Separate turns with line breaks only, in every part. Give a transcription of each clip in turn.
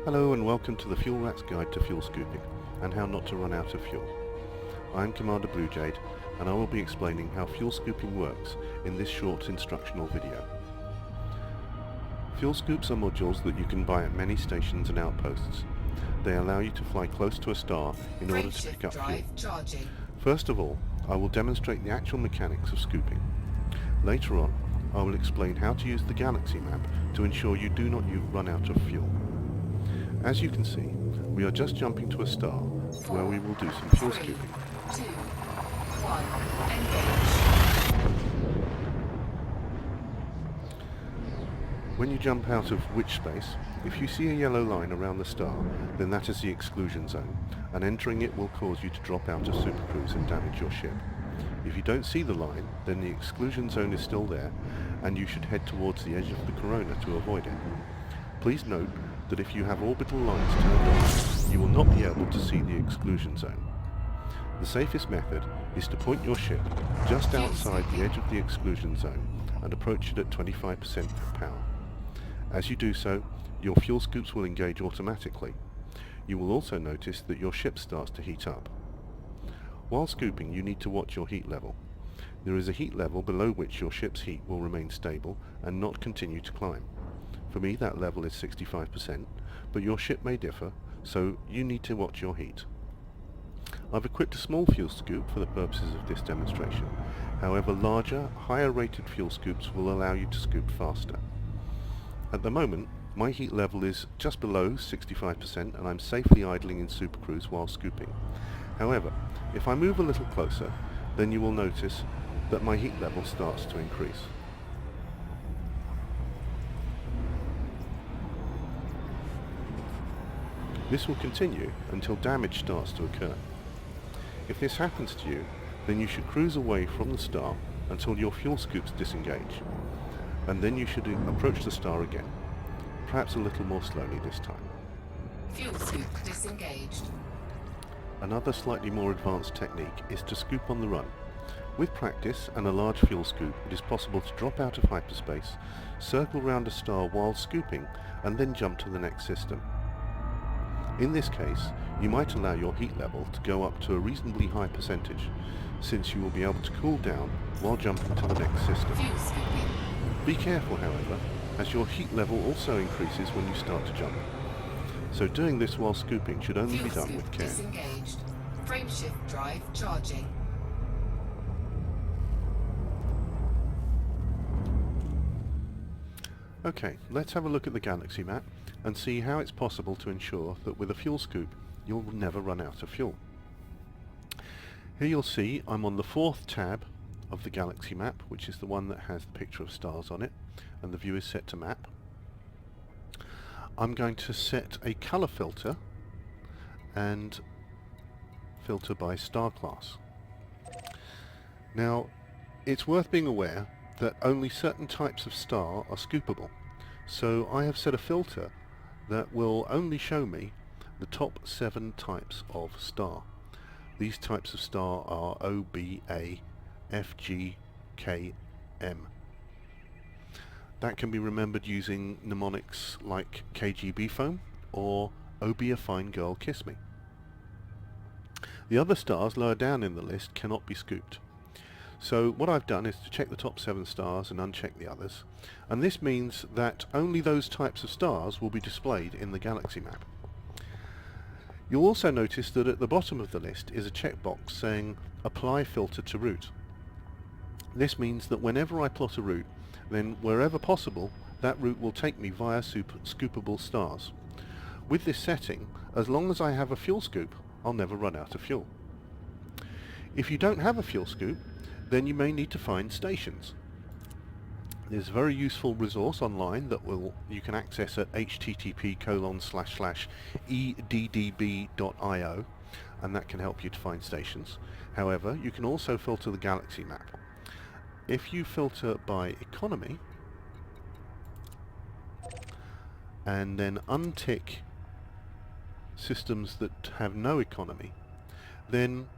Hello and welcome to the Fuel Rat's Guide to Fuel Scooping and how not to run out of fuel. I am Commander Bluejade and I will be explaining how fuel scooping works in this short instructional video. Fuel scoops are modules that you can buy at many stations and outposts. They allow you to fly close to a star in order to pick up fuel. First of all, I will demonstrate the actual mechanics of scooping. Later on, I will explain how to use the galaxy map to ensure you do not run out of fuel. As you can see, we are just jumping to a star where we will do some fuel scooping.
2, 1, engage.
When you jump out of witch space, if you see a yellow line around the star, then that is the exclusion zone, and entering it will cause you to drop out of supercruise and damage your ship. If you don't see the line, then the exclusion zone is still there, and you should head towards the edge of the corona to avoid it. Please note that if you have orbital lines turned on, you will not be able to see the exclusion zone. The safest method is to point your ship just outside the edge of the exclusion zone and approach it at 25% power. As you do so, your fuel scoops will engage automatically. You will also notice that your ship starts to heat up. While scooping, you need to watch your heat level. There is a heat level below which your ship's heat will remain stable and not continue to climb. For me, that level is 65%, but your ship may differ, so you need to watch your heat. I've equipped a small fuel scoop for the purposes of this demonstration. However, larger, higher rated fuel scoops will allow you to scoop faster. At the moment, my heat level is just below 65% and I'm safely idling in supercruise while scooping. However, if I move a little closer, then you will notice that my heat level starts to increase. This will continue until damage starts to occur. If this happens to you, then you should cruise away from the star until your fuel scoops disengage, and then you should approach the star again, perhaps a little more slowly this time.
Fuel scoop disengaged.
Another slightly more advanced technique is to scoop on the run. With practice and a large fuel scoop, it is possible to drop out of hyperspace, circle round a star while scooping, and then jump to the next system. In this case, you might allow your heat level to go up to a reasonably high percentage, since you will be able to cool down while jumping to the next system.
Fuel scooping.
Be careful, however, as your heat level also increases when you start to jump. So doing this while scooping should only be
Fuel
done with
scoop
care.
disengaged. Frameshift drive charging.
Okay, let's have a look at the galaxy map and see how it's possible to ensure that with a fuel scoop you'll never run out of fuel. Here you'll see I'm on the 4th tab of the galaxy map, which is the one that has the picture of stars on it, and the view is set to map. I'm going to set a colour filter and filter by star class. Now, it's worth being aware that only certain types of star are scoopable, so I have set a filter that will only show me the top 7 types of star. These types of star are O, B, A, F, G, K, M. That can be remembered using mnemonics like KGB foam or Oh Be a Fine Girl Kiss Me. The other stars lower down in the list cannot be scooped. So what I've done is to check the top 7 stars and uncheck the others, and this means that only those types of stars will be displayed in the galaxy map. You'll also notice that at the bottom of the list is a checkbox saying Apply Filter to Route. This means that whenever I plot a route, then wherever possible, that route will take me via scoopable stars. With this setting, as long as I have a fuel scoop, I'll never run out of fuel. If you don't have a fuel scoop, then you may need to find stations. There's a very useful resource online that you can access at http://eddb.io, and that can help you to find stations. However, you can also filter the galaxy map. If you filter by economy and then untick systems that have no economy, then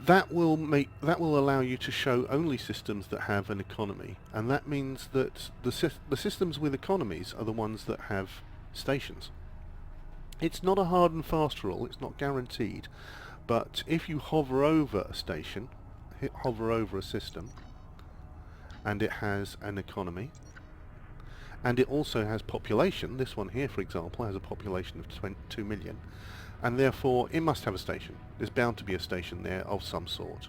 that will allow you to show only systems that have an economy, and that means that the systems with economies are the ones that have stations. It's not a hard and fast rule, it's not guaranteed, but if you hover over a station, hover over a system, and it has an economy, and it also has population, this one here for example has a population of 2 million, and therefore it must have a station. There's bound to be a station there of some sort,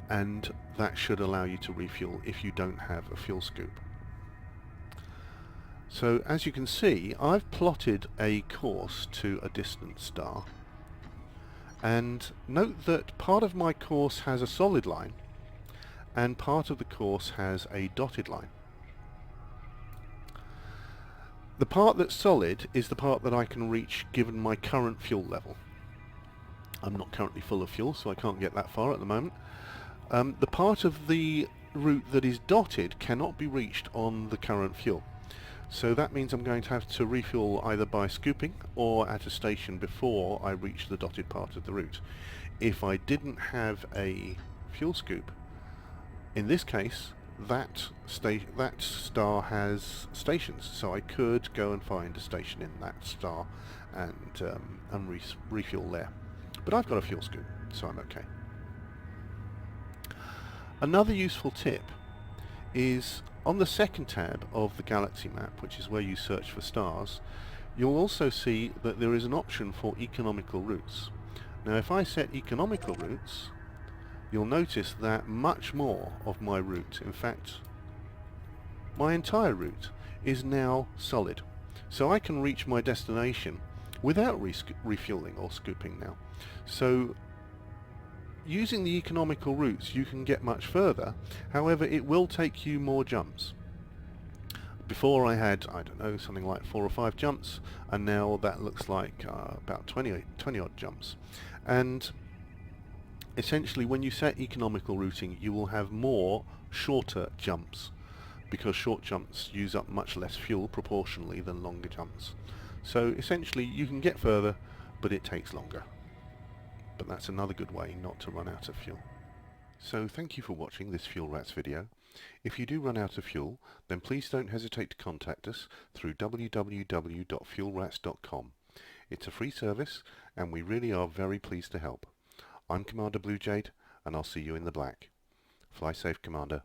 and that should allow you to refuel if you don't have a fuel scoop. So as you can see, I've plotted a course to a distant star, and note that part of my course has a solid line and part of the course has a dotted line. The part that's solid is the part that I can reach given my current fuel level. I'm not currently full of fuel, so I can't get that far at the moment. The part of the route that is dotted cannot be reached on the current fuel. So that means I'm going to have to refuel either by scooping or at a station before I reach the dotted part of the route. If I didn't have a fuel scoop, in this case that star has stations, so I could go and find a station in that star and refuel there. But I've got a fuel scoop, so I'm okay. Another useful tip is on the second tab of the galaxy map, which is where you search for stars, you'll also see that there is an option for economical routes. Now if I set economical routes, you'll notice that much more of my route, in fact my entire route, is now solid. So I can reach my destination without refueling or scooping now. So using the economical routes you can get much further, however it will take you more jumps. Before I had, I don't know, something like 4 or 5 jumps, and now that looks like about 20 odd jumps. And essentially when you set economical routing you will have more shorter jumps, because short jumps use up much less fuel proportionally than longer jumps. So essentially you can get further, but it takes longer. But that's another good way not to run out of fuel. So thank you for watching this Fuel Rats video. If you do run out of fuel, then please don't hesitate to contact us through www.fuelrats.com. It's a free service and we really are very pleased to help. I'm Commander Blue Jade and I'll see you in the black. Fly safe, Commander.